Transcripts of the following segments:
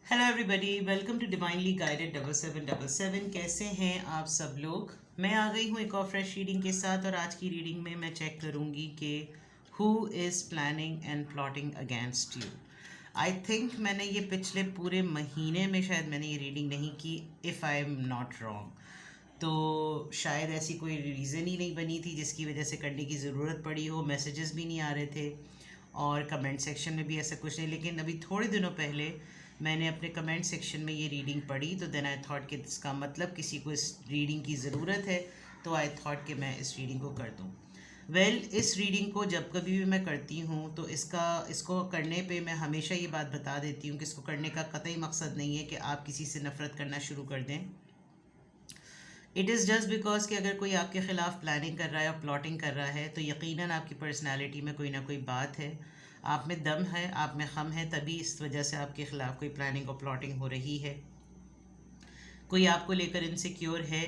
Hello everybody, welcome to divinely guided 7777। कैसे हैं आप सब लोग। मैं आ गई हूँ एक और फ्रेश रीडिंग के साथ, और आज की रीडिंग में मैं चेक करूँगी कि who is planning and plotting against you. I think मैंने ये पिछले पूरे महीने में शायद मैंने ये रीडिंग नहीं की, if I am not wrong. तो शायद ऐसी कोई रीज़न ही नहीं बनी थी जिसकी वजह से करने की ज़रूरत पड़ी हो। मैसेजेस भी नहीं आ रहे थे और कमेंट सेक्शन में भी ऐसा कुछ नहीं। लेकिन अभी थोड़े दिनों पहले मैंने अपने कमेंट सेक्शन में ये रीडिंग पढ़ी, तो देन आई थॉट कि इसका मतलब किसी को इस रीडिंग की ज़रूरत है, तो आई थॉट कि मैं इस रीडिंग को कर दूँ। इस रीडिंग को जब कभी भी मैं करती हूँ तो इसको करने पे मैं हमेशा ये बात बता देती हूँ कि इसको करने का कतई मकसद नहीं है कि आप किसी से नफ़रत करना शुरू कर दें। इट इज़ जस्ट बिकॉज कि अगर कोई आपके ख़िलाफ़ प्लानिंग कर रहा है और प्लॉटिंग कर रहा है, तो यकीनन आपकी पर्सनालिटी में कोई ना कोई बात है, आप में दम है, आप में खम है, तभी इस वजह से आपके ख़िलाफ़ कोई प्लानिंग और प्लॉटिंग हो रही है। कोई आपको लेकर इनसिक्योर है,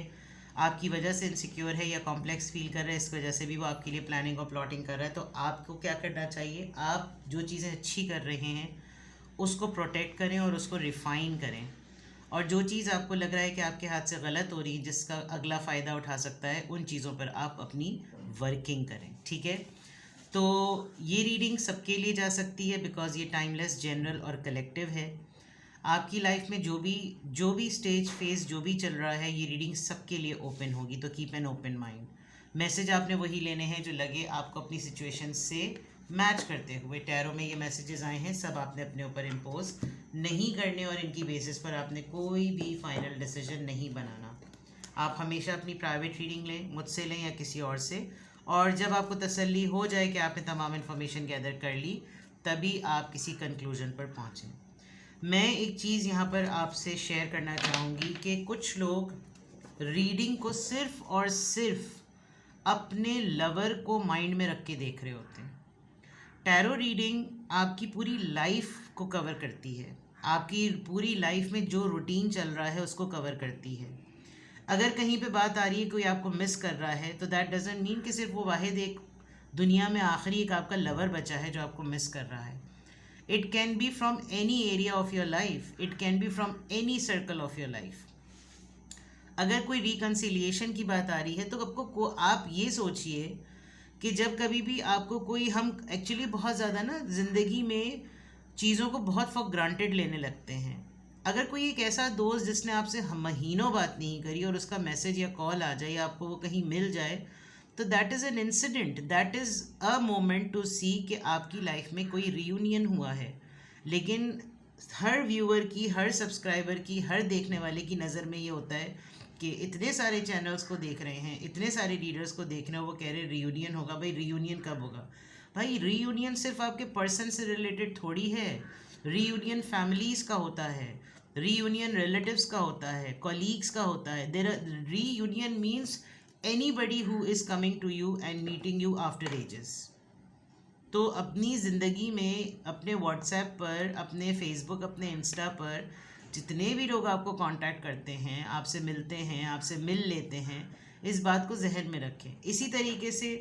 आपकी वजह से इनसिक्योर है या कॉम्प्लेक्स फील कर रहा है, इस वजह से भी वो आपके लिए प्लानिंग और प्लॉटिंग कर रहा है। तो आपको क्या करना चाहिए, आप जो चीज़ें अच्छी कर रहे हैं उसको प्रोटेक्ट करें और उसको रिफ़ाइन करें, और जो चीज़ आपको लग रहा है कि आपके हाथ से गलत हो रही है, जिसका अगला फ़ायदा उठा सकता है, उन चीज़ों पर आप अपनी वर्किंग करें। ठीक है, तो ये रीडिंग सबके लिए जा सकती है बिकॉज़ ये टाइमलेस, जनरल और कलेक्टिव है। आपकी लाइफ में जो भी स्टेज फेस जो भी चल रहा है, ये रीडिंग सबके लिए ओपन होगी, तो keep an open mind. Message आपने वही लेने हैं जो लगे आपको अपनी सिचुएशन से मैच करते हुए। टैरो में ये मैसेजेस आए हैं, सब आपने अपने ऊपर इम्पोज नहीं करने, और इनकी बेसिस पर आपने कोई भी फाइनल डिसीजन नहीं बनाना। आप हमेशा अपनी प्राइवेट रीडिंग लें, मुझसे लें या किसी और से, और जब आपको तसल्ली हो जाए कि आपने तमाम इन्फॉर्मेशन गैदर कर ली, तभी आप किसी कंक्लूजन पर पहुँचें। मैं एक चीज़ यहाँ पर आपसे शेयर करना चाहूँगी कि कुछ लोग रीडिंग को सिर्फ़ और सिर्फ अपने लवर को माइंड में रख के देख रहे होते हैं। टैरो रीडिंग आपकी पूरी लाइफ को कवर करती है, आपकी पूरी लाइफ में जो रूटीन चल रहा है उसको कवर करती है। अगर कहीं पे बात आ रही है कोई आपको मिस कर रहा है, तो दैट डजंट मीन कि सिर्फ वो वाहिद एक दुनिया में आखिरी एक आपका लवर बचा है जो आपको मिस कर रहा है। It can be from any area of your life, it can be from any circle of your life. अगर कोई रिकन्सिलिएशन की बात आ रही है, तो आप ये सोचिए कि जब कभी भी आपको कोई, हम एक्चुअली बहुत ज़्यादा ना ज़िंदगी में चीज़ों को बहुत फॉर ग्रांटेड लेने लगते हैं। अगर कोई एक ऐसा दोस्त जिसने आपसे महीनों बात नहीं करी और उसका मैसेज या कॉल आ जाए या आपको वो कहीं मिल जाए, तो that is an incident, that is a moment to see कि आपकी लाइफ में कोई रियूनियन हुआ है। लेकिन हर व्यूअर की, हर सब्सक्राइबर की, हर देखने वाले की नज़र में ये होता है कि इतने सारे चैनल्स को देख रहे हैं, इतने सारे रीडर्स को देख रहे हैं, वो कह रहे हैं रीयूनियन होगा। भाई रीयूनियन कब होगा? भाई रीयूनियन सिर्फ आपके पर्सन से रिलेटेड थोड़ी है, रीयूनियन फैमिलीज़ का होता है, रीयूनियन रिलेटिव्स का होता है, कॉलीग्स का होता है। Their reunion means anybody who is coming to you and meeting you after ages. तो अपनी ज़िंदगी में, अपने व्हाट्सएप पर, अपने फेसबुक, अपने इंस्टा पर जितने भी लोग आपको कांटेक्ट करते हैं, आपसे मिलते हैं, आपसे मिल लेते हैं, इस बात को जहन में रखें। इसी तरीके से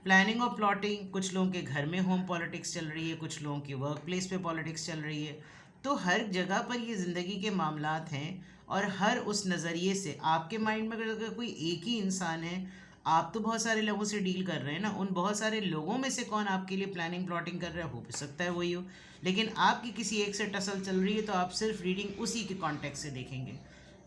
प्लानिंग और प्लॉटिंग, कुछ लोगों के घर में होम पॉलिटिक्स चल रही है, कुछ लोगों की वर्क प्लेस पे पॉलिटिक्स चल रही है। तो हर जगह पर ये ज़िंदगी के मामलात हैं, और हर उस नज़रिए से आपके माइंड में अगर कोई एक ही इंसान है, आप तो बहुत सारे लोगों से डील कर रहे हैं ना, उन बहुत सारे लोगों में से कौन आपके लिए प्लानिंग प्लॉटिंग कर रहा है, हो भी सकता है वही हो। लेकिन आपकी किसी एक से टसल चल रही है, तो आप सिर्फ रीडिंग उसी के कॉन्टेक्स्ट से देखेंगे।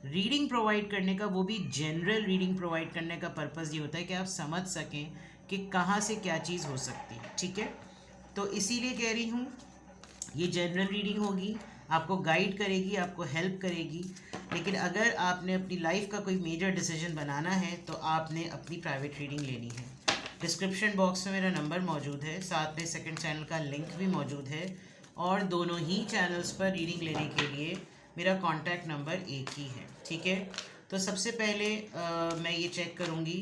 रीडिंग प्रोवाइड करने का, वो भी जनरल रीडिंग प्रोवाइड करने का पर्पज़ ये होता है कि आप समझ सकें कि कहाँ से क्या चीज़ हो सकती है। ठीक है, तो इसीलिए कह रही हूँ ये जनरल रीडिंग होगी, आपको गाइड करेगी, आपको हेल्प करेगी। लेकिन अगर आपने अपनी लाइफ का कोई मेजर डिसीजन बनाना है, तो आपने अपनी प्राइवेट रीडिंग लेनी है। डिस्क्रिप्शन बॉक्स में मेरा नंबर मौजूद है, साथ में सेकंड चैनल का लिंक भी मौजूद है, और दोनों ही चैनल्स पर रीडिंग लेने के लिए मेरा कॉन्टैक्ट नंबर एक ही है। ठीक है, तो सबसे पहले मैं ये चेक करूँगी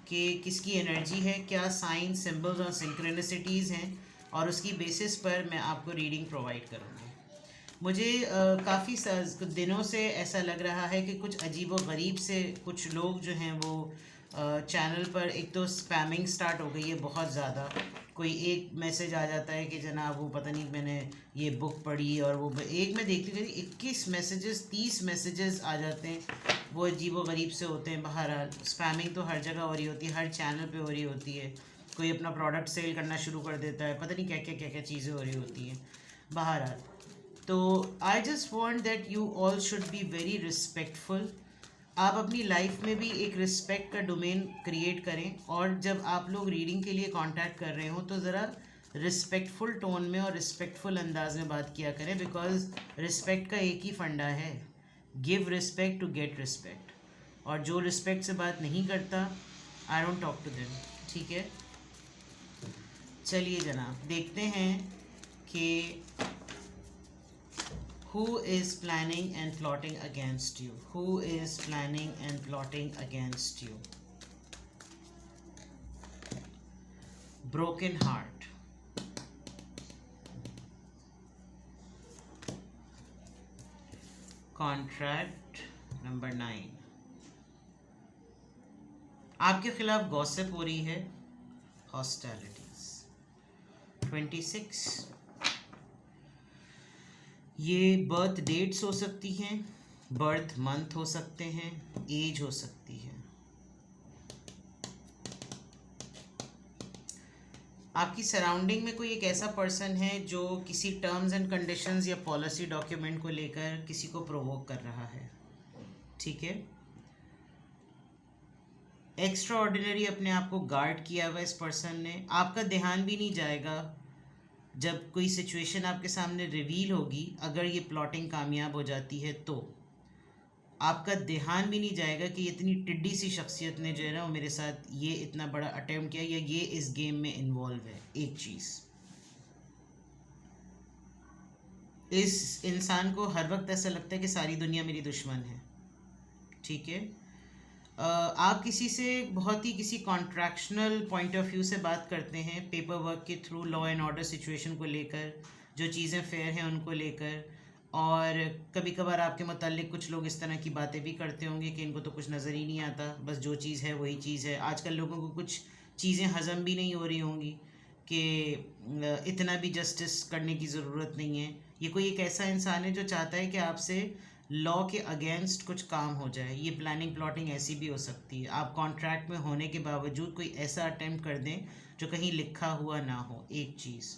कि किसकी एनर्जी है, क्या साइन, सिंबल्स और सिंक्रोनिसिटीज़ हैं, और उसकी बेसिस पर मैं आपको रीडिंग प्रोवाइड करूँगी। मुझे काफ़ी दिनों से ऐसा लग रहा है कि कुछ अजीब व गरीब से कुछ लोग जो हैं वो चैनल पर, एक तो स्पैमिंग स्टार्ट हो गई है बहुत ज़्यादा, कोई एक मैसेज आ जाता है कि जनाब वो पता नहीं मैंने ये बुक पढ़ी, और वो एक मैं देखती थी 21 मैसेजेस 30 मैसेजेस आ जाते हैं, वो अजीब व गरीब से होते हैं। बहरहाल स्पैमिंग तो हर जगह हो रही होती है, हर चैनल पे हो रही होती है। कोई अपना प्रोडक्ट सेल करना शुरू कर देता है, पता नहीं क्या क्या चीज़ें हो रही होती हैं। बहरहाल तो I just want that you all should be very respectful. आप अपनी लाइफ में भी एक रिस्पेक्ट का डोमेन क्रिएट करें, और जब आप लोग रीडिंग के लिए कांटेक्ट कर रहे हो तो ज़रा रिस्पेक्टफुल टोन में और रिस्पेक्टफुल अंदाज में बात किया करें, बिकॉज रिस्पेक्ट का एक ही फंडा है, give respect to get respect. और जो रिस्पेक्ट से बात नहीं करता, I don't talk to them. ठीक है, चलिए जनाब देखते हैं कि who is planning and plotting against you, who is planning and plotting against you. Broken heart, contract number 9, आपके खिलाफ गॉसिप हो रही है, hostilities, 26, ये बर्थ डेट्स हो सकती हैं, बर्थ मंथ हो सकते हैं, एज हो सकती है। आपकी सराउंडिंग में कोई एक ऐसा पर्सन है जो किसी टर्म्स एंड कंडीशंस या पॉलिसी डॉक्यूमेंट को लेकर किसी को प्रोवोक कर रहा है। ठीक है, एक्स्ट्रा ऑर्डिनरी अपने आप को गार्ड किया हुआ इस पर्सन ने। आपका ध्यान भी नहीं जाएगा जब कोई सिचुएशन आपके सामने रिवील होगी, अगर ये प्लॉटिंग कामयाब हो जाती है तो आपका ध्यान भी नहीं जाएगा कि इतनी टिड्डी सी शख्सियत ने जो है ना वो मेरे साथ ये इतना बड़ा अटेम्प्ट किया, या ये इस गेम में इन्वॉल्व है। एक चीज़, इस इंसान को हर वक्त ऐसा लगता है कि सारी दुनिया मेरी दुश्मन है। ठीक है, आप किसी से बहुत ही किसी कॉन्ट्रैक्शनल पॉइंट ऑफ व्यू से बात करते हैं, पेपर वर्क के through, law and order situation को लेकर, जो चीज़ें फेयर हैं उनको लेकर। और कभी कभार आपके मुताल्लिक कुछ लोग इस तरह की बातें भी करते होंगे कि इनको तो कुछ नज़र ही नहीं आता, बस जो चीज़ है वही चीज़ है। आजकल लोगों को कुछ चीज़ें हज़म भी नहीं हो रही होंगी कि इतना भी जस्टिस करने की ज़रूरत नहीं है। ये कोई एक ऐसा इंसान है जो चाहता है कि आपसे लॉ के अगेंस्ट कुछ काम हो जाए। ये प्लानिंग प्लॉटिंग ऐसी भी हो सकती है, आप कॉन्ट्रैक्ट में होने के बावजूद कोई ऐसा अटेम्प्ट कर दें जो कहीं लिखा हुआ ना हो। एक चीज़,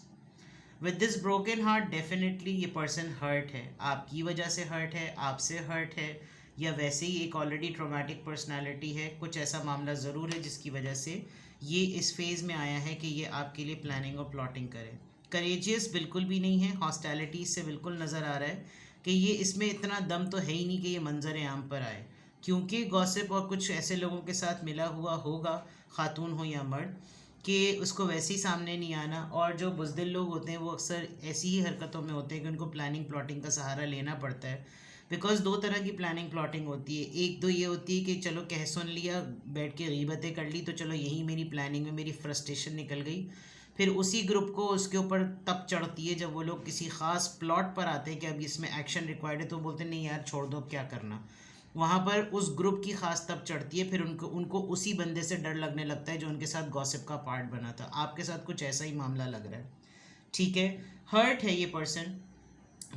with this broken heart definitely ये पर्सन हर्ट है, आपकी वजह से हर्ट है, आपसे हर्ट है, या वैसे ही एक ऑलरेडी ट्रॉमेटिक पर्सनालिटी है। कुछ ऐसा मामला ज़रूर है जिसकी वजह से ये इस फेज़ में आया है कि ये आपके लिए प्लानिंग और प्लॉटिंग करे। करेजियस बिल्कुल भी नहीं है, हॉस्टैलिटीज़ से बिल्कुल नज़र आ रहा है कि ये इसमें इतना दम तो है ही नहीं कि ये मंजर आम पर आए, क्योंकि गॉसिप और कुछ ऐसे लोगों के साथ मिला हुआ होगा, खातून हो या मर्द, कि उसको वैसे ही सामने नहीं आना। और जो बुज़दिल लोग होते हैं वो अक्सर ऐसी ही हरकतों में होते हैं कि उनको प्लानिंग प्लॉटिंग का सहारा लेना पड़ता है। बिकॉज दो तरह की प्लानिंग प्लॉटिंग होती है, एक तो ये होती है कि चलो कह सुन लिया, बैठ के गीबतें कर ली, तो चलो यही मेरी प्लानिंग में मेरी फ्रस्ट्रेशन निकल गई। फिर उसी ग्रुप को उसके ऊपर तब चढ़ती है जब वो लोग किसी ख़ास प्लॉट पर आते हैं कि अब इसमें एक्शन रिक्वायर्ड है, तो बोलते हैं नहीं यार छोड़ दो, अब क्या करना। वहाँ पर उस ग्रुप की ख़ास तब चढ़ती है, फिर उनको उसी बंदे से डर लगने लगता है जो उनके साथ गॉसिप का पार्ट बना था। आपके साथ कुछ ऐसा ही मामला लग रहा है। ठीक है, हर्ट है ये पर्सन,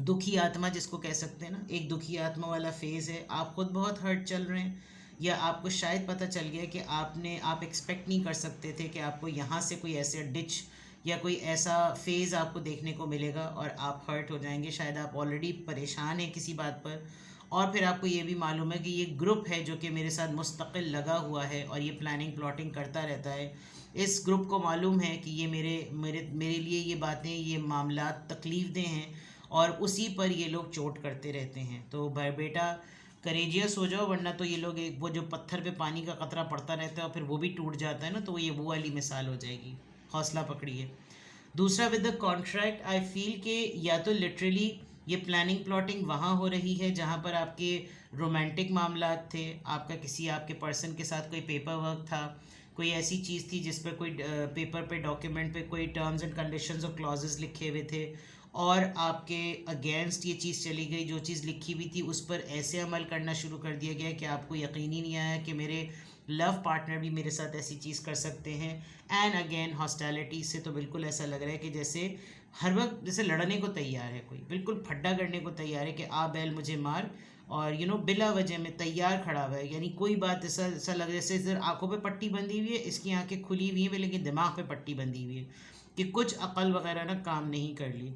दुखी आत्मा जिसको कह सकते हैं ना, एक दुखी आत्मा वाला फेज़ है। आप खुद बहुत हर्ट चल रहे हैं, या आपको शायद पता चल गया कि आप एक्सपेक्ट नहीं कर सकते थे कि आपको यहाँ से कोई ऐसे डिच या कोई ऐसा फेज़ आपको देखने को मिलेगा और आप हर्ट हो जाएंगे। शायद आप ऑलरेडी परेशान हैं किसी बात पर, और फिर आपको ये भी मालूम है कि ये ग्रुप है जो कि मेरे साथ मुस्तकिल लगा हुआ है और ये प्लानिंग प्लॉटिंग करता रहता है। इस ग्रुप को मालूम है कि ये मेरे मेरे मेरे लिए ये बातें, ये मामला तकलीफ़ दें हैं, और उसी पर ये लोग चोट करते रहते हैं। तो भाई बेटा करेजियस हो जाओ, वरना तो ये लोग एक वो जो पत्थर पे पानी का कतरा पड़ता रहता है और फिर वो भी टूट जाता है ना, तो ये वो वाली मिसाल हो जाएगी। हौसला पकड़िए। दूसरा, with the contract I feel कि या तो लिटरली ये प्लानिंग प्लॉटिंग वहाँ हो रही है जहाँ पर आपके रोमांटिक मामला थे, आपका किसी आपके पर्सन के साथ कोई पेपर वर्क था, कोई ऐसी चीज़ थी जिस पर कोई पेपर पे डॉक्यूमेंट पे कोई टर्म्स एंड कंडीशंस और क्लॉजेस लिखे हुए थे, और आपके अगेंस्ट ये चीज़ चली गई। जो चीज़ लिखी हुई थी उस पर ऐसे अमल करना शुरू कर दिया गया कि आपको यकीन ही नहीं आया कि मेरे लव पार्टनर भी मेरे साथ ऐसी चीज़ कर सकते हैं। एंड अगेन हॉस्टैलिटी से तो बिल्कुल ऐसा लग रहा है कि जैसे हर वक्त जैसे लड़ने को तैयार है, कोई बिल्कुल फड्डा करने को तैयार है कि आ बैल मुझे मार, और बिला वजह में तैयार खड़ा हुआ है। यानी कोई बात ऐसा ऐसा लग जैसे इधर आंखों पे पट्टी बंधी हुई है, इसकी आंखें खुली हुई हैं लेकिन दिमाग पे पट्टी बंधी हुई है कि कुछ अकल वगैरह ना काम नहीं कर ली।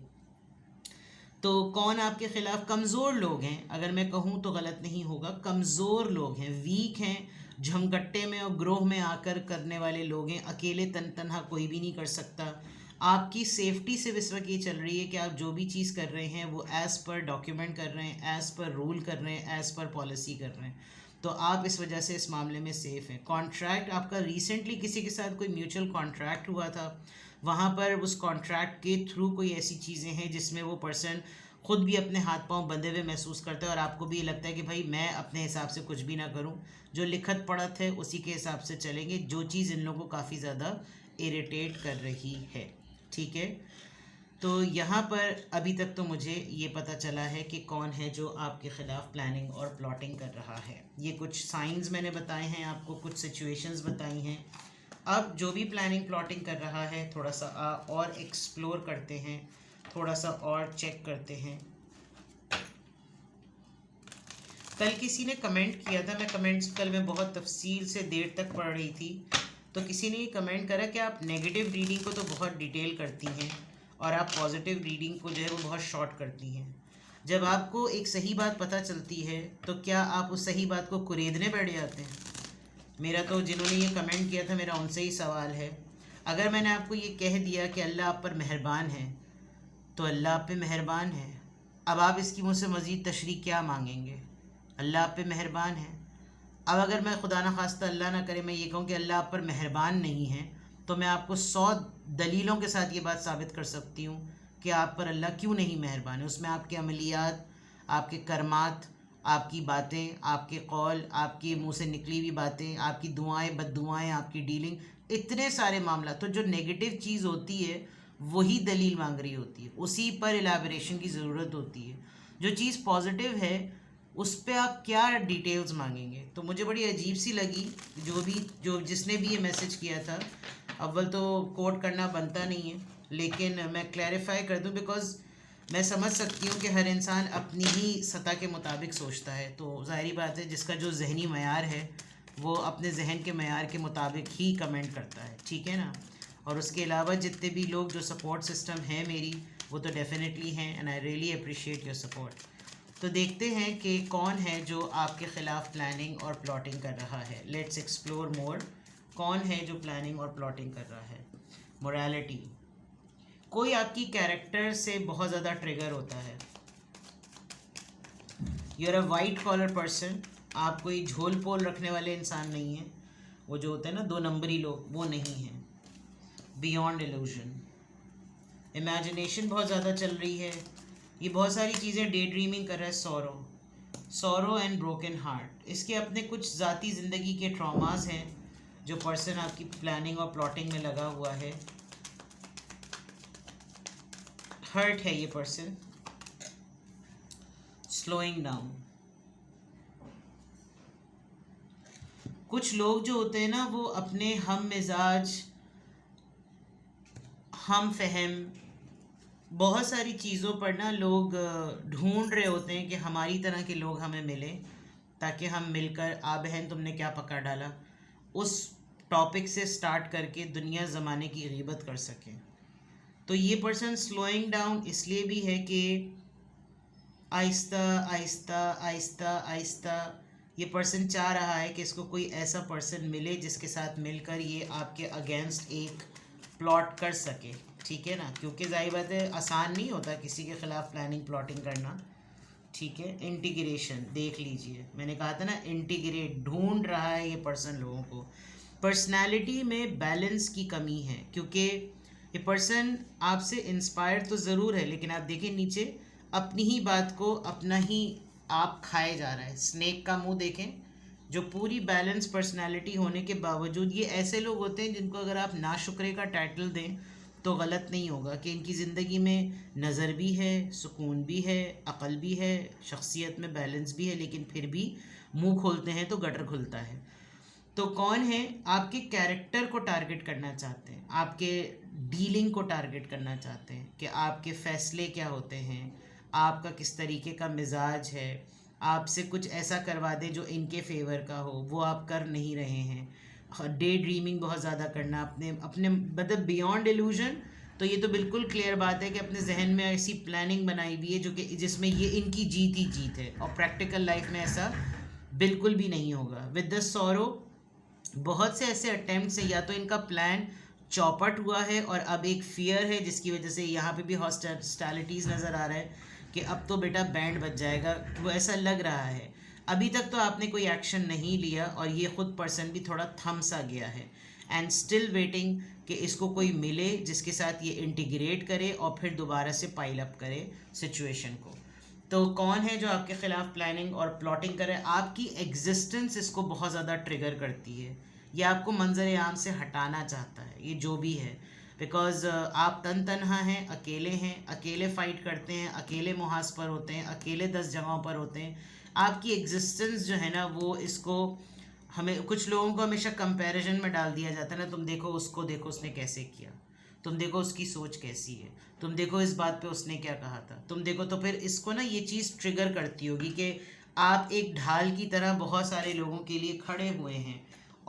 तो कौन आपके खिलाफ? कमज़ोर लोग हैं, अगर मैं कहूँ तो गलत नहीं होगा। कमज़ोर लोग हैं, वीक हैं, झमगट्टे में और ग्रोह में आकर करने वाले लोग हैं। अकेले तनहा कोई भी नहीं कर सकता। आपकी सेफ्टी से इस वक्त ये चल रही है कि आप जो भी चीज़ कर रहे हैं वो एज़ पर डॉक्यूमेंट कर रहे हैं, एज़ पर रूल कर रहे हैं, एज़ पर पॉलिसी कर रहे हैं। तो आप इस वजह से इस मामले में सेफ़ हैं। कॉन्ट्रैक्ट आपका रिसेंटली किसी के साथ कोई म्यूचुअल कॉन्ट्रैक्ट हुआ था, वहाँ पर उस कॉन्ट्रैक्ट के थ्रू कोई ऐसी चीज़ें हैं जिसमें वो पर्सन खुद भी अपने हाथ पांव बंधे हुए महसूस करता है और आपको भी ये लगता है कि भाई मैं अपने हिसाब से कुछ भी ना करूं, जो लिखत पढ़त है उसी के हिसाब से चलेंगे, जो चीज़ इन लोगों को काफ़ी ज़्यादा इरिटेट कर रही है। ठीक है, तो यहाँ पर अभी तक तो मुझे ये पता चला है कि कौन है जो आपके ख़िलाफ़ प्लानिंग और प्लॉटिंग कर रहा है। ये कुछ साइंस मैंने बताए हैं आपको, कुछ सिचुएशंस बताई हैं। अब जो भी प्लानिंग प्लॉटिंग कर रहा है थोड़ा सा और एक्सप्लोर करते हैं, थोड़ा सा और चेक करते हैं। कल किसी ने कमेंट किया था, मैं कमेंट्स कल मैं बहुत तफसील से देर तक पढ़ रही थी, तो किसी ने ये कमेंट करा कि आप नेगेटिव रीडिंग को तो बहुत डिटेल करती हैं और आप पॉजिटिव रीडिंग को जो है वो बहुत शॉर्ट करती हैं। जब आपको एक सही बात पता चलती है तो क्या आप उस सही बात को कुरेदने बैठ जाते हैं? मेरा तो जिन्होंने ये कमेंट किया था मेरा उनसे ही सवाल है, अगर मैंने आपको ये कह दिया कि अल्लाह आप पर मेहरबान है तो अल्लाह आप पे मेहरबान है, अब आप इसकी मुझसे मज़ीद तशरीह क्या मांगेंगे? अल्लाह आप पे मेहरबान है। अब अगर मैं खुदा न खास्ता अल्लाह ना करे मैं ये कहूँ कि अल्लाह आप पर मेहरबान नहीं है, तो मैं आपको 100 दलीलों के साथ ये बात साबित कर सकती हूँ कि आप पर अल्लाह क्यों नहीं मेहरबान है। उसमें आपके अमलियात, आपके कर्मात, आपकी बातें, आपके कौल, आपके मुंह से निकली हुई बातें, आपकी दुआएं बद्दुआएं, आपकी डीलिंग, इतने सारे मामला। तो जो नेगेटिव चीज़ होती है वही दलील मांग रही होती है, उसी पर एलाबरेशन की ज़रूरत होती है। जो चीज़ पॉजिटिव है उस पर आप क्या डिटेल्स मांगेंगे? तो मुझे बड़ी अजीब सी लगी जो जिसने भी ये मैसेज किया था। अव्वल तो कोट करना बनता नहीं है, लेकिन मैं क्लैरिफाई कर दूं बिकॉज़ मैं समझ सकती हूँ कि हर इंसान अपनी ही सतह के मुताबिक सोचता है। तो ज़ाहिरी बात है जिसका जो जहनी मयार है वो अपने जहन के मयार के मुताबिक ही कमेंट करता है, ठीक है ना। और उसके अलावा जितने भी लोग जो सपोर्ट सिस्टम है मेरी, वो तो डेफिनेटली हैं and I really appreciate your support. तो देखते हैं कि कौन है जो आपके ख़िलाफ़ प्लानिंग और प्लॉटिंग कर रहा है। Let's explore more. कौन है जो प्लानिंग और प्लॉटिंग कर रहा है? मोरालिटी। कोई आपकी कैरेक्टर से बहुत ज़्यादा ट्रिगर होता है। You are a white collar person. आप कोई झोल पोल रखने वाले इंसान नहीं हैं। वो जो होते हैं ना 2 नंबरी लोग, वो नहीं हैं। Beyond illusion. इमेजिनेशन बहुत ज़्यादा चल रही है। ये बहुत सारी चीज़ें डे ड्रीमिंग कर रहा है। Sorrow and broken heart. इसके अपने कुछ ज़ाती ज़िंदगी के ट्रॉमास हैं जो पर्सन आपकी प्लानिंग और प्लॉटिंग में लगा हुआ है। हर्ट है ये पर्सन। Slowing down. कुछ लोग जो होते हैं ना वो अपने हम मिजाज, हम फहम, बहुत सारी चीज़ों पर ना लोग ढूंढ रहे होते हैं कि हमारी तरह के लोग हमें मिलें ताकि हम मिलकर आ बहन तुमने क्या पका डाला, उस टॉपिक से स्टार्ट करके दुनिया ज़माने की ग़ीबत कर सकें। तो ये पर्सन स्लोइंग डाउन इसलिए भी है कि आहिस्ता आहिस्ता आहिस्ता आहिस्ता ये पर्सन चाह रहा है कि इसको कोई ऐसा पर्सन मिले जिसके साथ मिलकर ये आपके अगेंस्ट एक प्लॉट कर सके, ठीक है ना। क्योंकि जाहिर बात है आसान नहीं होता किसी के ख़िलाफ़ प्लानिंग प्लॉटिंग करना, ठीक है। इंटीग्रेशन देख लीजिए, मैंने कहा था ना इंटीग्रेट, ढूंढ रहा है ये पर्सन लोगों को। पर्सनालिटी में बैलेंस की कमी है क्योंकि ये पर्सन आपसे इंस्पायर्ड तो ज़रूर है, लेकिन आप देखें नीचे अपनी ही बात को अपना ही आप खाए जा रहा है। स्नेक का मुंह देखें। जो पूरी बैलेंस पर्सनालिटी होने के बावजूद ये ऐसे लोग होते हैं जिनको अगर आप नाशुक्रे का टाइटल दें तो गलत नहीं होगा कि इनकी ज़िंदगी में नज़र भी है, सुकून भी है, अक़ल भी है, शख्सियत में बैलेंस भी है, लेकिन फिर भी मुंह खोलते हैं तो गटर खुलता है। तो कौन है आपके कैरेक्टर को टारगेट करना चाहते हैं, आपके डीलिंग को टारगेट करना चाहते हैं कि आपके फैसले क्या होते हैं, आपका किस तरीके का मिजाज है, आपसे कुछ ऐसा करवा दें जो इनके फेवर का हो, वो आप कर नहीं रहे हैं। डे ड्रीमिंग बहुत ज़्यादा करना, अपने अपने मतलब बियॉन्ड इल्यूजन। तो ये तो बिल्कुल क्लियर बात है कि अपने जहन में ऐसी प्लानिंग बनाई हुई है जो कि जिसमें ये इनकी जीत ही जीत है, और प्रैक्टिकल लाइफ में ऐसा बिल्कुल भी नहीं होगा। विद द सॉरो, बहुत से ऐसे अटेम्प्ट्स हैं, या तो इनका प्लान चौपट हुआ है और अब एक फियर है जिसकी वजह से यहाँ पे भी हॉस्टिलिटीज़ नज़र आ रहा है कि अब तो बेटा बैंड बज जाएगा, वो ऐसा लग रहा है। अभी तक तो आपने कोई एक्शन नहीं लिया और ये खुद पर्सन भी थोड़ा थम सा गया है, एंड स्टिल वेटिंग कि इसको कोई मिले जिसके साथ ये इंटीग्रेट करे और फिर दोबारा से पाइल अप करे सिचुएशन को। तो कौन है जो आपके ख़िलाफ़ प्लानिंग और प्लॉटिंग करे? आपकी एग्जिस्टेंस इसको बहुत ज़्यादा ट्रिगर करती है, ये आपको मंजर आम से हटाना चाहता है, ये जो भी है। बिकॉज़ आप तन्हा हैं, अकेले फ़ाइट करते हैं, अकेले मुहाज पर होते हैं, अकेले 10 जगहों पर होते हैं। आपकी एग्जिस्टेंस जो है ना, वो इसको हमें कुछ लोगों को हमेशा कंपैरिजन में डाल दिया जाता है ना, तुम देखो उसको, देखो उसने कैसे किया, तुम देखो उसकी सोच कैसी है, तुम देखो इस बात पे उसने क्या कहा था, तुम देखो। तो फिर इसको ना ये चीज़ ट्रिगर करती होगी कि आप एक ढाल की तरह बहुत सारे लोगों के लिए खड़े हुए हैं,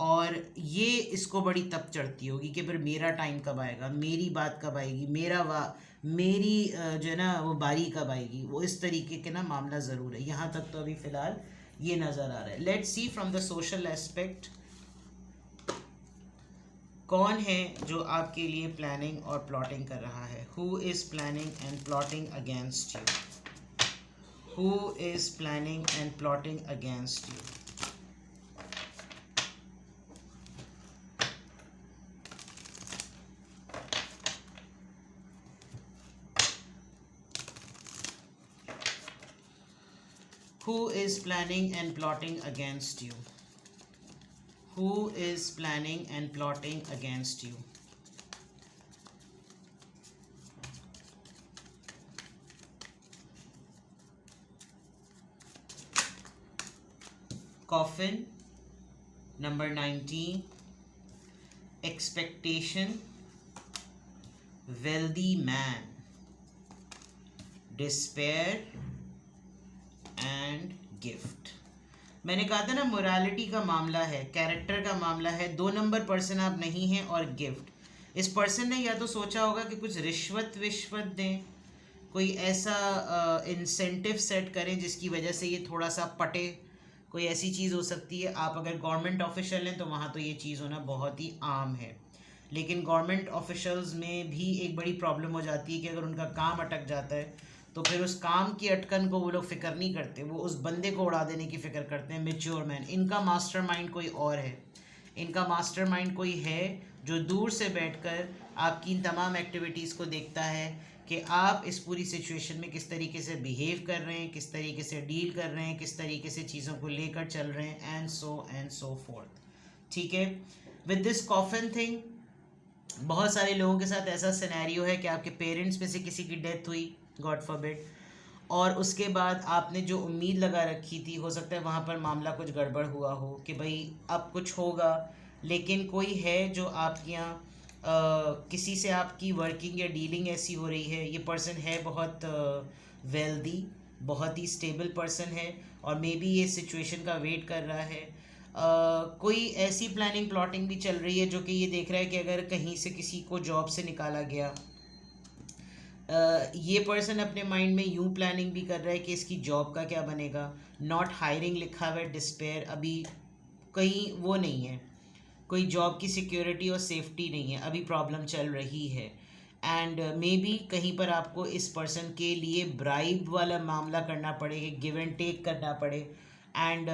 और ये इसको बड़ी तप चढ़ती होगी कि फिर मेरा टाइम कब आएगा, मेरी बात कब आएगी, मेरी जो है ना वो बारी कब आएगी। वो इस तरीके के ना मामला ज़रूर है। यहाँ तक तो अभी फ़िलहाल ये नज़र आ रहा है। Let's see from the social aspect, कौन है जो आपके लिए प्लानिंग और प्लॉटिंग कर रहा है? Who is planning and plotting against you? Who is planning and plotting against you? Who is planning and plotting against you? Who is planning and plotting against you? Coffin, number 19, expectation, wealthy man, despair and gift. मैंने कहा था ना, morality का मामला है, character का मामला है। 2 नंबर पर्सन आप नहीं हैं, और गिफ्ट। इस पर्सन ने या तो सोचा होगा कि कुछ रिश्वत विश्वत दें, कोई ऐसा इंसेंटिव सेट करें जिसकी वजह से ये थोड़ा सा पटे। कोई ऐसी चीज़ हो सकती है। आप अगर गवर्नमेंट ऑफिशियल हैं तो वहाँ तो ये चीज़ होना बहुत ही आम है, लेकिन गवर्नमेंट ऑफिशल्स में भी एक बड़ी प्रॉब्लम हो जाती है कि अगर उनका काम अटक जाता है तो फिर उस काम की अटकन को वो लोग फ़िक्र नहीं करते, वो उस बंदे को उड़ा देने की फ़िक्र करते हैं। मैच्योर मैन, इनका मास्टरमाइंड कोई और है। इनका मास्टरमाइंड कोई है जो दूर से बैठकर आपकी इन तमाम एक्टिविटीज़ को देखता है कि आप इस पूरी सिचुएशन में किस तरीके से बिहेव कर रहे हैं, किस तरीके से डील कर रहे हैं, किस तरीके से चीज़ों को लेकर चल रहे हैं, एंड सो फोर्थ। ठीक है। विद दिस कॉफिन थिंग, बहुत सारे लोगों के साथ ऐसा सिनेरियो है कि आपके पेरेंट्स में से किसी की डेथ हुई, गॉड फॉरबिड, और उसके बाद आपने जो उम्मीद लगा रखी थी, हो सकता है वहाँ पर मामला कुछ गड़बड़ हुआ हो कि भाई अब कुछ होगा, लेकिन कोई है जो आपके यहाँ किसी से आपकी वर्किंग या डीलिंग ऐसी हो रही है। ये पर्सन है बहुत वेल्दी, बहुत ही स्टेबल पर्सन है, और मे बी ये सिचुएशन का वेट कर रहा है। कोई ऐसी प्लानिंग प्लॉटिंग भी चल रही है जो कि ये देख रहा है कि अगर कहीं से किसी को जॉब से निकाला गया, ये पर्सन अपने माइंड में यूँ प्लानिंग भी कर रहा है कि इसकी जॉब का क्या बनेगा। नॉट हायरिंग लिखा हुआ है, डिस्पेयर, अभी कहीं वो नहीं है, कोई जॉब की सिक्योरिटी और सेफ्टी नहीं है, अभी प्रॉब्लम चल रही है। एंड मे बी कहीं पर आपको इस पर्सन के लिए ब्राइब वाला मामला करना पड़े, गिव एंड टेक करना पड़े। एंड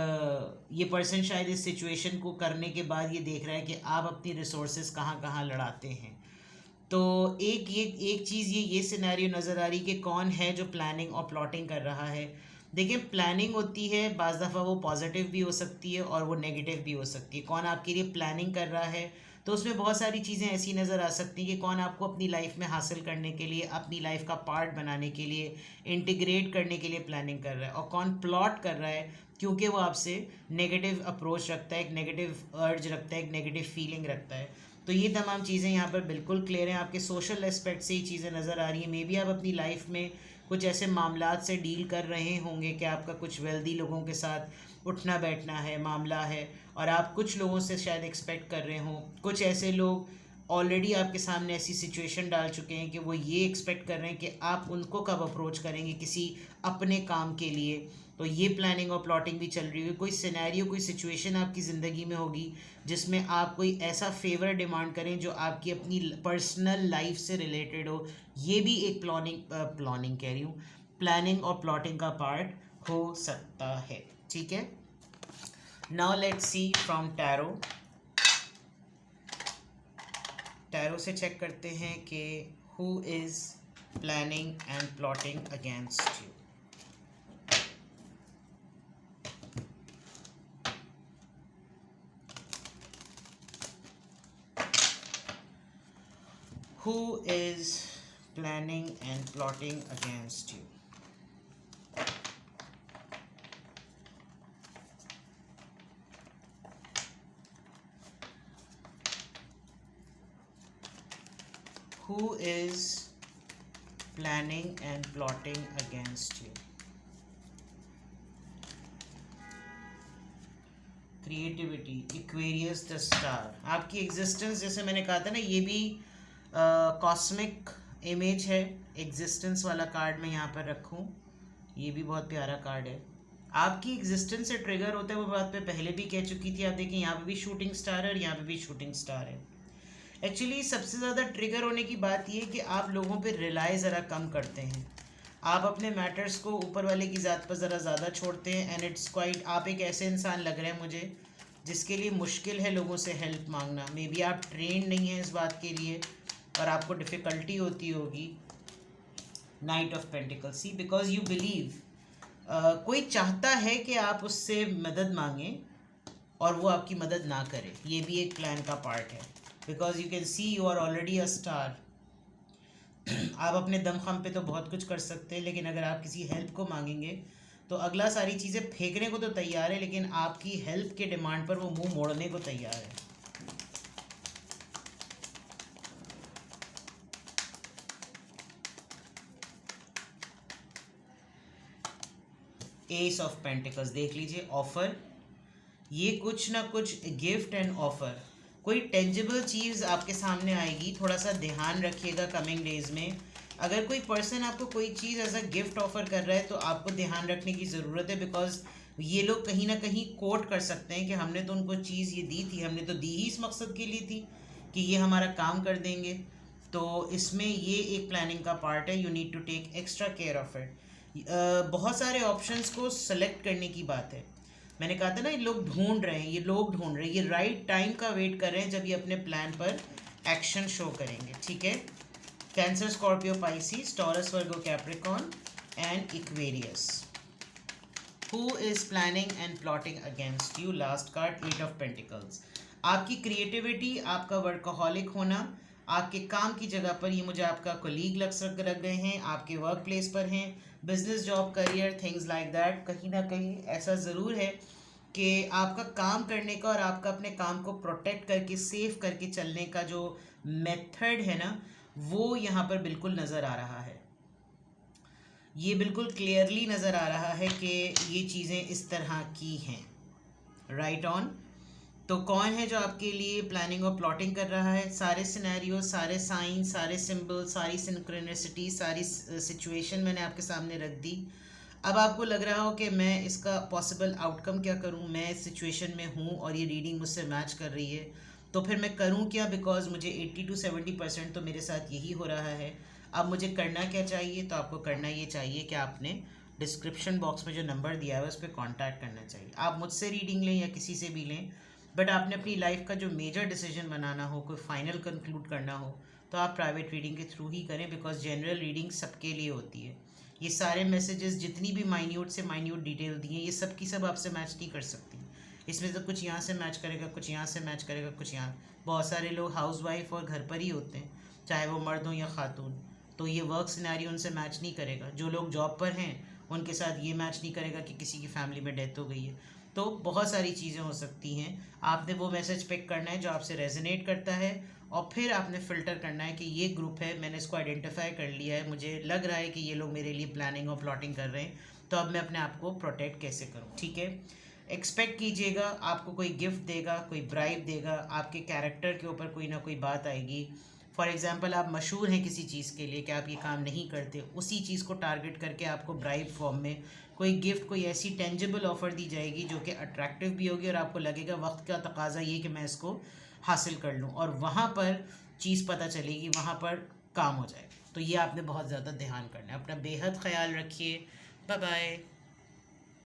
ये पर्सन शायद इस सिचुएशन को करने के बाद ये देख रहा है कि आप अपनी रिसोर्सेज कहाँ कहाँ लड़ाते हैं। तो एक चीज़ ये सिनेरियो नज़र आ रही कि कौन है जो प्लानिंग और प्लॉटिंग कर रहा है। देखिए, प्लानिंग होती है, बाज़ दफ़ा वो पॉजिटिव भी हो सकती है और वो नेगेटिव भी हो सकती है। कौन आपके लिए प्लानिंग कर रहा है, तो तो उसमें बहुत सारी चीज़ें ऐसी नज़र आ सकती हैं कि कौन आपको अपनी लाइफ में हासिल करने के लिए, अपनी लाइफ का पार्ट बनाने के लिए, इंटीग्रेट करने के लिए प्लानिंग कर रहा है, और कौन प्लॉट कर रहा है क्योंकि वो आपसे नेगेटिव अप्रोच रखता है, एक नेगेटिव अर्ज रखता है, एक नेगेटिव फीलिंग रखता है। तो ये तमाम चीज़ें यहाँ पर बिल्कुल क्लियर हैं, आपके सोशल एस्पेक्ट से ही चीज़ें नज़र आ रही हैं। मे बी आप अपनी लाइफ में कुछ ऐसे मामलात से डील कर रहे होंगे कि आपका कुछ वेल्दी लोगों के साथ उठना बैठना है, मामला है, और आप कुछ लोगों से शायद एक्सपेक्ट कर रहे हों, कुछ ऐसे लोग ऑलरेडी आपके सामने ऐसी सिचुएशन डाल चुके हैं कि वो ये एक्सपेक्ट कर रहे हैं कि आप उनको कब अप्रोच करेंगे किसी अपने काम के लिए। तो ये प्लानिंग और प्लॉटिंग भी चल रही है। कोई सिनेरियो, कोई सिचुएशन आपकी ज़िंदगी में होगी जिसमें आप कोई ऐसा फेवर डिमांड करें जो आपकी अपनी पर्सनल लाइफ से रिलेटेड हो। ये भी एक प्लानिंग कह रही हूँ, प्लानिंग और प्लॉटिंग का पार्ट हो सकता है। ठीक है, now let's see from tarot. Tarot से चेक करते हैं कि who is planning and plotting against you. Who is planning and plotting against you? Who is planning and plotting against you? Creativity, Aquarius the star. आपकी existence, जैसे मैंने कहा था ना, ये भी कॉस्मिक इमेज है। एग्जिस्टेंस वाला कार्ड मैं यहाँ पर रखूँ, ये भी बहुत प्यारा कार्ड है। आपकी एग्जिस्टेंस से ट्रिगर होता है, वो बात मैं पहले भी कह चुकी थी। आप देखिए यहाँ पे भी शूटिंग स्टार है और यहाँ पे भी शूटिंग स्टार है। एक्चुअली सबसे ज़्यादा ट्रिगर होने की बात ये कि आप लोगों पे रिलाई ज़रा कम करते हैं। आप अपने मैटर्स को ऊपर वाले की ज़ात पर ज़रा ज़्यादा छोड़ते हैं, एंड इट्स क्वाइट, आप एक ऐसे इंसान लग रहे हैं मुझे जिसके लिए मुश्किल है लोगों से हेल्प मांगना। मे बी आप ट्रेंड नहीं हैं इस बात के लिए और आपको डिफ़िकल्टी होती होगी। Knight of pentacles, see because you believe, कोई चाहता है कि आप उससे मदद मांगें और वो आपकी मदद ना करे। ये भी एक प्लान का पार्ट है, because you can see you are already a star. आप अपने दमखम पे तो बहुत कुछ कर सकते हैं, लेकिन अगर आप किसी हेल्प को मांगेंगे तो अगला सारी चीज़ें फेंकने को तो तैयार है, लेकिन आपकी हेल्प के डिमांड पर वो मुंह मोड़ने को तैयार है। एस ऑफ पेंटिकल्स देख लीजिए, ऑफर, ये कुछ ना कुछ गिफ्ट एंड ऑफर, कोई टेंजिबल चीज़ आपके सामने आएगी। थोड़ा सा ध्यान रखिएगा कमिंग डेज में। अगर कोई पर्सन आपको कोई चीज़ एज अ गिफ्ट ऑफर कर रहा है तो आपको ध्यान रखने की ज़रूरत है, बिकॉज ये लोग कहीं ना कहीं कोट कर सकते हैं कि हमने तो उनको चीज़ ये दी थी, हमने तो दी ही इस मकसद के लिए थी कि ये हमारा काम कर देंगे। तो इसमें ये एक प्लानिंग का पार्ट है। You need to take extra care of it. बहुत सारे ऑप्शंस को सेलेक्ट करने की बात है। मैंने कहा था ना, ये लोग ढूंढ रहे हैं, ये लोग ढूंढ रहे हैं, ये राइट टाइम का वेट कर रहे हैं जब ये अपने प्लान पर एक्शन शो करेंगे। ठीक है, cancer, Scorpio, Pisces, Taurus, Virgo, Capricorn and Aquarius. Who is planning and plotting against you? Last card, eight of pentacles. आपकी क्रिएटिविटी, आपका वर्कaholic होना, आपके काम की जगह पर, ये मुझे आपका कोलीग लग रहे हैं, आपके वर्क प्लेस पर हैं, business, job, career, things like that. कहीं ना कहीं ऐसा ज़रूर है कि आपका काम करने का और आपका अपने काम को प्रोटेक्ट करके, सेव करके चलने का जो मेथड है ना, वो यहाँ पर बिल्कुल नज़र आ रहा है। ये बिल्कुल क्लियरली नज़र आ रहा है कि ये चीज़ें इस तरह की हैं। Right on. तो कौन है जो आपके लिए प्लानिंग और प्लॉटिंग कर रहा है? सारे सिनेरियो, सारे साइन, सारे सिंबल, सारी सिंक्रोनिसिटी, सारी सिचुएशन मैंने आपके सामने रख दी। अब आपको लग रहा हो कि मैं इसका पॉसिबल आउटकम क्या करूं? मैं इस सिचुएशन में हूं और ये रीडिंग मुझसे मैच कर रही है, तो फिर मैं करूं क्या? बिकॉज मुझे 80 to 70% तो मेरे साथ यही हो रहा है। अब मुझे करना क्या चाहिए? तो आपको करना ये चाहिए कि आपने डिस्क्रिप्शन बॉक्स में जो नंबर दिया है उस पर कॉन्टैक्ट करना चाहिए। आप मुझसे रीडिंग लें या किसी से भी लें, बट आपने अपनी लाइफ का जो मेजर डिसीजन बनाना हो, कोई फाइनल कंक्लूड करना हो, तो आप प्राइवेट रीडिंग के थ्रू ही करें, बिकॉज जनरल रीडिंग सबके लिए होती है। ये सारे मैसेजेस, जितनी भी माइन्यूट से माइन्यूट डिटेल दी हैं, ये सब की सब आपसे मैच नहीं कर सकती। इसमें तो कुछ यहाँ से मैच करेगा, कुछ यहाँ से मैच करेगा, कुछ यहाँ। बहुत सारे लोग हाउसवाइफ और घर पर ही होते हैं, चाहे वो मर्द हो या खातून, तो ये वर्क सिनेरियो उनसे मैच नहीं करेगा। जो लोग जॉब पर हैं उनके साथ ये मैच नहीं करेगा कि किसी की फैमिली में डेथ हो गई है। तो बहुत सारी चीज़ें हो सकती हैं। आपने वो मैसेज पिक करना है जो आपसे रेजोनेट करता है, और फिर आपने फ़िल्टर करना है कि ये ग्रुप है, मैंने इसको आइडेंटिफाई कर लिया है, मुझे लग रहा है कि ये लोग मेरे लिए प्लानिंग और प्लॉटिंग कर रहे हैं, तो अब मैं अपने आप को प्रोटेक्ट कैसे करूँ। ठीक है, एक्सपेक्ट कीजिएगा आपको कोई गिफ्ट देगा, कोई ब्राइब देगा, आपके कैरेक्टर के ऊपर कोई ना कोई बात आएगी। फॉर एग्जांपल आप मशहूर हैं किसी चीज़ के लिए कि आप ये काम नहीं करते, उसी चीज़ को टारगेट करके आपको ब्राइब फॉर्म में कोई गिफ्ट, कोई ऐसी टेंजिबल ऑफ़र दी जाएगी जो कि अट्रैक्टिव भी होगी और आपको लगेगा वक्त का तकाजा ये कि मैं इसको हासिल कर लूँ, और वहाँ पर चीज़ पता चलेगी, वहाँ पर काम हो जाएगा। तो ये आपने बहुत ज़्यादा ध्यान करना है। अपना बेहद ख्याल रखिए। Bye bye.